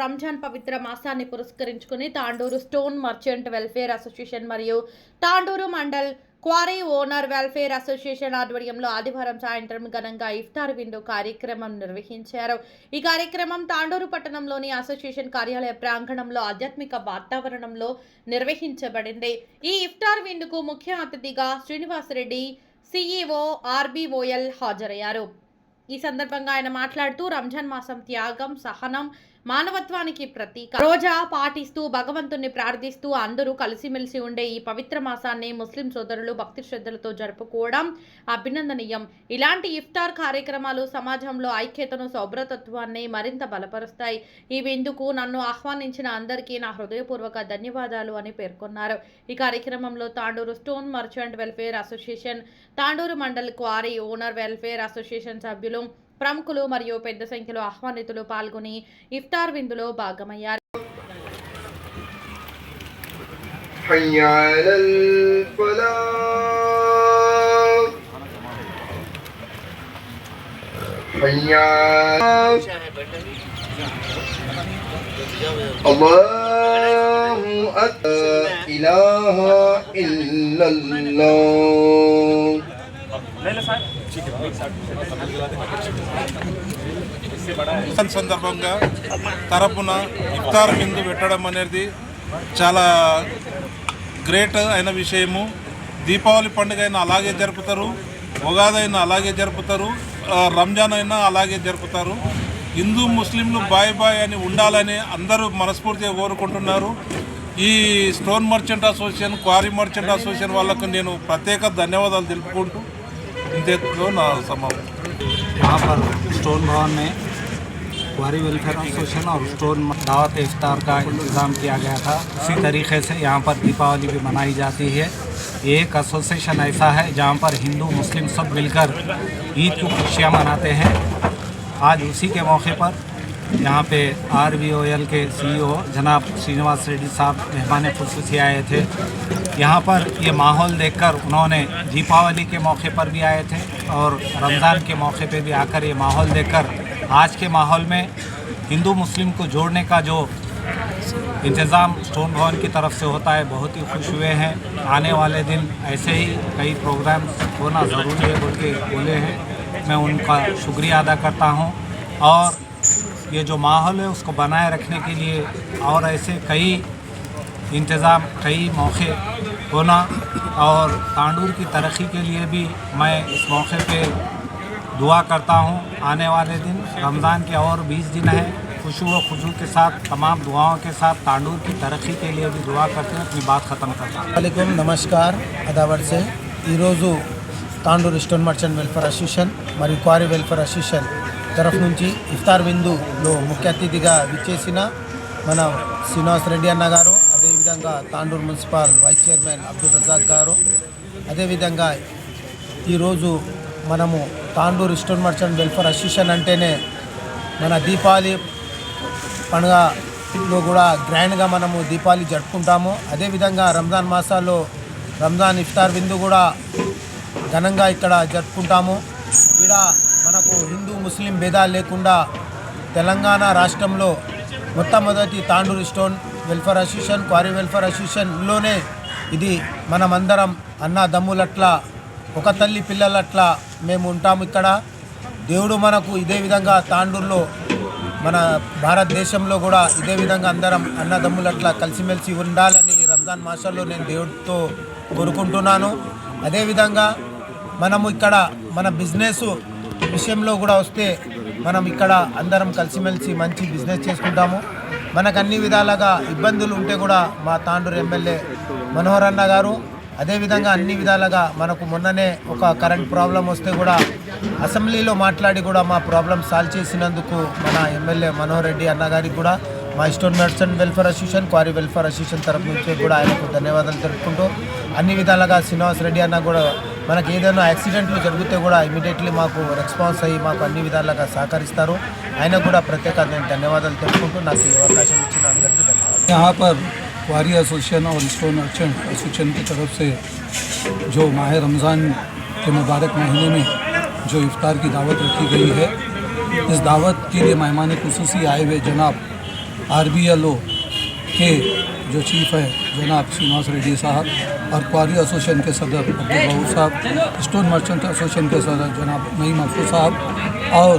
రంజాన్ పవిత్ర మాసాన్ని పురస్కరించుకుని Tandur stone merchant welfare association మరియు Tandur mandal quarry owner welfare association ఆధ్వర్యంలో ఆదివారం సాయంత్రం ఘనంగా ఇఫ్తార్ విందు కార్యక్రమం నిర్వహించారు. ఈ కార్యక్రమం తాండూరు పట్టణంలోని అసోసియేషన్ కార్యాలయ ప్రాంగణంలో ఆధ్యాత్మిక వాతావరణంలో నిర్వహించబడింది. ఈ ఇఫ్తార్ విందుకు ముఖ్య అతిథిగా శ్రీనివాసరెడ్డి CEO RBOL హాజరయ్యారు. ఈ సందర్భంగా ఆయన మాట్లాడుతూ రంజాన్ మాసం త్యాగం, సహనం, మానవత్వానికి ప్రతీక. రోజా పాటిస్తూ భగవంతుని ప్రార్థిస్తూ అందరూ కలిసిమెలిసి ఉండే ఈ పవిత్ర మాసాన్ని ముస్లిం సోదరులు భక్తి శ్రద్ధలతో జరుపుకోవడం అభినందనీయం. ఇలాంటి ఇఫ్తార్ కార్యక్రమాలు సమాజంలో ఐక్యతను, సౌభ్రతత్వాన్ని మరింత బలపరుస్తాయి. ఈ విందుకు నన్ను ఆహ్వానించిన అందరికీ నా హృదయపూర్వక ధన్యవాదాలు అని పేర్కొన్నారు. ఈ కార్యక్రమంలో Tandur stone merchant welfare association, Tandur mandal quarry owner welfare association సభ్యులు, ప్రముఖులు మరియు పెద్ద సంఖ్యలో ఆహ్వానితులు పాల్గొని ఇఫ్తార్ విందులో భాగమయ్యారు. అల్లాహు అక్బర్, ఇలాహా ఇల్లల్లాహ్. సందర్భంగా తరపున ఇఫ్తార్ విందు పెట్టడం అనేది చాలా గ్రేట్ అయిన విషయము. దీపావళి పండుగ అయినా అలాగే జరుపుతారు, ఉగాది అయినా అలాగే జరుపుతారు, రంజాన్ అయినా అలాగే జరుపుతారు. హిందూ ముస్లింలు బాయ్ బాయ్ అని ఉండాలని అందరూ మనస్ఫూర్తిగా కోరుకుంటున్నారు. ఈ stone merchant association, quarry merchant association వాళ్ళకు నేను ప్రత్యేక ధన్యవాదాలు తెలుపుకుంటూ ఇంతలో నా సమావేశం. यहाँ पर स्टोन भवन में क्वारी वेलफेयर एसोसिएशन और स्टोन दावत इफ्तार का इंतज़ाम किया गया था। उसी तरीके से यहाँ पर दीपावली भी मनाई जाती है। एक एसोसिएशन ऐसा है जहाँ पर हिंदू मुस्लिम सब मिलकर ईद की खुशियाँ मनाते हैं। आज उसी के मौके पर यहाँ पे RBOL के CEO जनाब श्रीनिवास रेड्डी साहब मेहमान खुसूसी आए थे। यहाँ पर ये माहौल देखकर उन्होंने दीपावली के मौके पर भी आए थे और रमज़ान के मौके पे भी आकर ये माहौल देखकर आज के माहौल में हिंदू मुस्लिम को जोड़ने का जो इंतज़ाम स्टोन भवन की तरफ से होता है, बहुत ही खुश हुए हैं। आने वाले दिन ऐसे ही कई प्रोग्राम होना ज़रूरी है बोल के बोले हैं। मैं उनका शुक्रिया अदा करता हूँ और ये जो माहौल है उसको बनाए रखने के लिए और ऐसे कई इंतज़ाम, कई मौके होना और तांडूर की तरक्की के लिए भी मैं इस मौके पे दुआ करता हूँ। आने वाले दिन रमज़ान के और 20 दिन है, खुशू व खुशू के साथ तमाम दुआओं के साथ तांडूर की तरक्की के लिए भी दुआ करते हैं। अपनी बात ख़त्म करता हूँ। वालेकुम नमस्कार अदावर से ఈరోజు Tandur stone merchant welfare association మరియు క్వారీ వెల్ఫేర్ అసోసియేషన్ తరఫు నుంచి ఇఫ్తార్ విందులో ముఖ్య అతిథిగా విచ్చేసిన మన శ్రీనివాస్ రెడ్డి అన్న గారు, అదేవిధంగా Tandur municipal vice chairman Abdul Razak గారు, అదేవిధంగా ఈరోజు మనము Tandur stone merchant welfare association అంటేనే మన దీపావళి పండుగలో కూడా గ్రాండ్గా మనము దీపావళి జరుపుకుంటాము. అదేవిధంగా రంజాన్ మాసాల్లో రంజాన్ ఇఫ్తార్ విందు కూడా ఘనంగా ఇక్కడ జరుపుకుంటాము. ఇక్కడ మనకు హిందూ ముస్లిం భేదాలు లేకుండా తెలంగాణ రాష్ట్రంలో మొట్టమొదటి Tandur stone welfare association, quarry welfare అసోసియేషన్లోనే ఇది మనమందరం అన్నదమ్ములట్లా, ఒక తల్లి పిల్లలట్లా మేము ఉంటాము. ఇక్కడ దేవుడు మనకు ఇదే విధంగా తాండూరులో మన భారతదేశంలో కూడా ఇదే విధంగా అందరం అన్నదమ్ములట్లా కలిసిమెలిసి ఉండాలని రంజాన్ మాసాల్లో నేను దేవుడితో కోరుకుంటున్నాను. అదేవిధంగా మనము ఇక్కడ మన బిజినెస్ విషయంలో కూడా వస్తే మనం ఇక్కడ అందరం కలిసిమెలిసి మంచి బిజినెస్ చేసుకుంటాము. మనకు అన్ని విధాలుగా ఇబ్బందులు ఉంటే కూడా మా తాండూరు ఎమ్మెల్యే మనోహర్ అన్న గారు, అదేవిధంగా అన్ని విధాలుగా మనకు మొన్ననే ఒక కరెంట్ ప్రాబ్లం వస్తే కూడా అసెంబ్లీలో మాట్లాడి కూడా మా ప్రాబ్లం సాల్వ్ చేసినందుకు మన ఎమ్మెల్యే మనోహర్ రెడ్డి అన్న గారికి కూడా మా stone merchant welfare association, quarry welfare association తరఫు నుంచి కూడా ఆయనకు ధన్యవాదాలు తెలుపుకుంటూ అన్ని విధాలుగా శ్రీనివాస్ రెడ్డి అన్న కూడా మనకి ఏదైనా యాక్సిడెంట్లు జరిగితే కూడా ఇమీడియట్లీ మాకు రెస్పాన్స్ అయ్యి మాకు అన్ని విధాలుగా సహకరిస్తారు. ఆయనకు కూడా ప్రత్యేక నేను ధన్యవాదాలు తెలుపుకుంటూ నాకు ఈ అవకాశం ఇచ్చిన అందరికీ ధన్యవాదాలు. यहाँ पर क्वारी एसोसिएशन और स्टोन मर्चेंट एसोसिएशन की तरफ से जो माह रमज़ान के मुबारक महीने में जो इफ्तार की दावत रखी गई है, इस दावत के लिए मेहमान खुसूसी आए हुए जनाब RBLO के जो चीफ है जनाब श्रीनिवास रेड्डी साहब और क्वारी एसोसिएशन के सदर अब्दुल गफूर साहब, स्टोन मर्चेंट एसोसिएशन के सदर जनाब नईम महफूज साहब और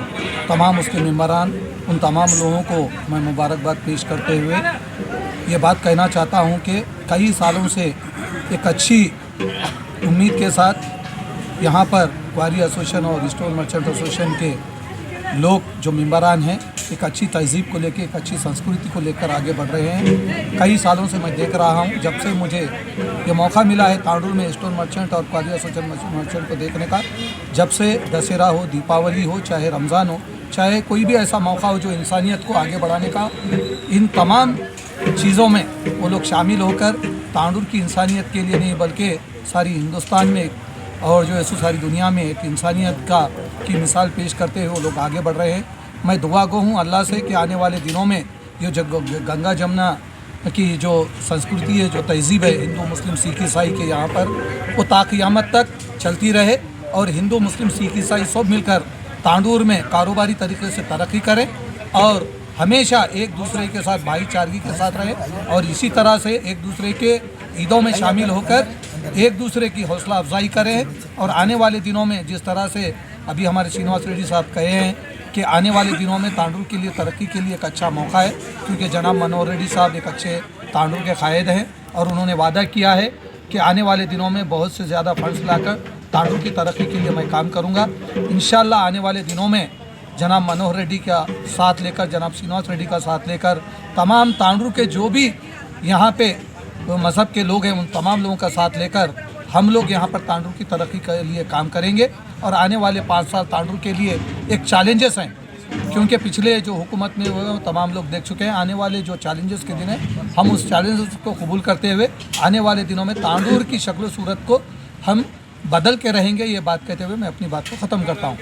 तमाम उसके मेम्बरान, उन तमाम लोगों को मैं मुबारकबाद पेश करते हुए ये बात कहना चाहता हूँ कि कई सालों से एक अच्छी उम्मीद के साथ यहाँ पर क्वारी एसोसिएशन और स्टोन मर्चेंट एसोसिएशन के लोग जो मेम्बरान हैं एक अच्छी तहजीब को लेकर, एक अच्छी संस्कृति को लेकर आगे बढ़ रहे हैं। कई सालों से मैं देख रहा हूँ, जब से मुझे ये मौका मिला है तांडुर में स्टोन मर्चेंट और क्वारी एसोसिएशन मर्चेंट को देखने का, जब से दशहरा हो, दीपावली हो, चाहे रमज़ान हो, चाहे कोई भी ऐसा मौका हो जो इंसानियत को आगे बढ़ाने का, इन तमाम चीज़ों में वो लोग शामिल होकर तांडुर की इंसानियत के लिए नहीं बल्कि सारी हिंदुस्तान में और जो ऐसी सारी दुनिया में एक इंसानियत की मिसाल पेश करते हुए वो लोग आगे बढ़ रहे हैं। मैं दुआ गो हूँ अल्लाह से कि आने वाले दिनों में ये जो गंगा जमुना की जो संस्कृति है, जो तहजीब है हिंदू मुस्लिम सिख ईसाई के यहाँ पर, वो ताक़ियामत तक चलती रहे और हिंदू मुस्लिम सिख ईसाई सब मिलकर तांडुर में कारोबारी तरीके से तरक्की करें और हमेशा एक दूसरे के साथ भाईचारगी के साथ रहे और इसी तरह से एक दूसरे के ईदों में शामिल होकर एक दूसरे की हौसला अफजाई करें। और आने वाले दिनों में जिस तरह से अभी हमारे श्रीनिवास रेड्डी साहब कहे हैं कि आने वाले दिनों में तांडुर के लिए तरक्की के लिए एक अच्छा मौका है, क्योंकि जनाब मनोहर रेड्डी साहब एक अच्छे तांडुर के कायद हैं और उन्होंने वादा किया है कि आने वाले दिनों में बहुत से ज़्यादा फंड्स लाकर तांडुर की तरक्की के लिए मैं काम करूँगा। इंशाअल्लाह आने वाले दिनों में जनाब मनोहर रेड्डी का साथ लेकर, जनाब श्रीनिवास रेड्डी का साथ लेकर, तमाम तांडुर के जो भी यहाँ पे मज़हब के लोग हैं उन तमाम लोगों का साथ लेकर हम लोग यहाँ पर तांडुर की तरक्की के लिए काम करेंगे। और आने वाले 5 साल तांडुर के लिए एक चैलेंजेस हैं, क्योंकि पिछले जो हुकूमत में हुए तमाम लोग देख चुके हैं। आने वाले जो चैलेंजेस के दिन हैं हम उस चैलेंजेस को कबूल करते हुए आने वाले दिनों में तांडुर की शक्ल सूरत को हम बदल के रहेंगे। ये बात कहते हुए मैं अपनी बात को ख़त्म करता हूँ।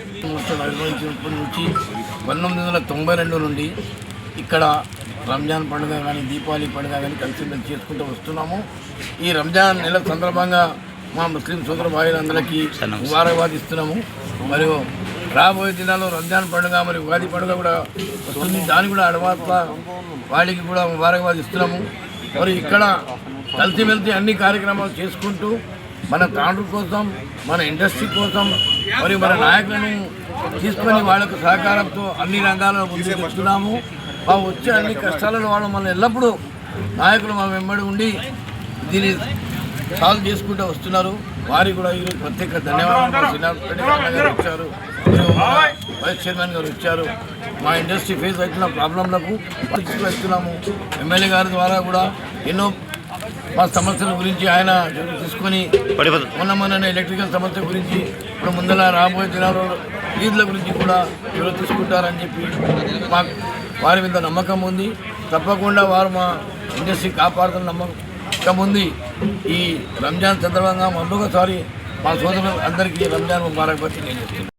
1992 నుండి ఇక్కడ రంజాన్ పండుగ కానీ దీపావళి పండుగ కానీ కలిసి మేము చేసుకుంటూ వస్తున్నాము. ఈ రంజాన్ నెల సందర్భంగా మా ముస్లిం సోదర భార్యలందరికీ ముబారకబాద్ ఇస్తున్నాము. మరియు రాబోయే దినాల్లో రంజాన్ పండుగ మరియు ఉగాది పండుగ కూడా వస్తుంది, దానికి కూడా అడ్వాన్స్ వాళ్ళకి కూడా ముబారకబాద్ ఇస్తున్నాము. మరి ఇక్కడ కలిసిమెలిసి అన్ని కార్యక్రమాలు చేసుకుంటూ మన తాండ్రు కోసం, మన ఇండస్ట్రీ కోసం మరియు మన నాయకులను తీసుకొని వాళ్ళకు సహకారంతో అన్ని రంగాల్లో ముందుకు వస్తున్నాము. వచ్చే అన్ని కష్టాలను వాళ్ళు మన ఎల్లప్పుడూ నాయకులు మా వెంబడి ఉండి దీన్ని సాల్వ్ చేసుకుంటూ వస్తున్నారు. వారికి కూడా ఈరోజు ప్రత్యేక ధన్యవాదాలు. శ్రీనివాస్ రెడ్డి గారు వచ్చారు, వైస్ చైర్మన్ గారు వచ్చారు. మా ఇండస్ట్రీ ఫేస్ అవుతున్న ప్రాబ్లంలకు తీసుకువెళ్తున్నాము. ఎమ్మెల్యే గారి ద్వారా కూడా ఎన్నో మా సమస్యల గురించి ఆయన తీసుకొని మొన్న ఎలక్ట్రికల్ సమస్య గురించి ఇప్పుడు ముందర రాబోయే దినాల్లో ఈద్ల గురించి కూడా ఎవరు తీసుకుంటారని చెప్పి మాకు వారి మీద నమ్మకం ఉంది. తప్పకుండా వారు మా ఇండస్ట్రీ కాపాడుతున్న నమ్మకం ఉంది. ఈ రంజాన్ సందర్భంగా మరొకసారి మా సోదరులు అందరికీ రంజాన్ ముబారక్ తెలియజేస్తున్నాను.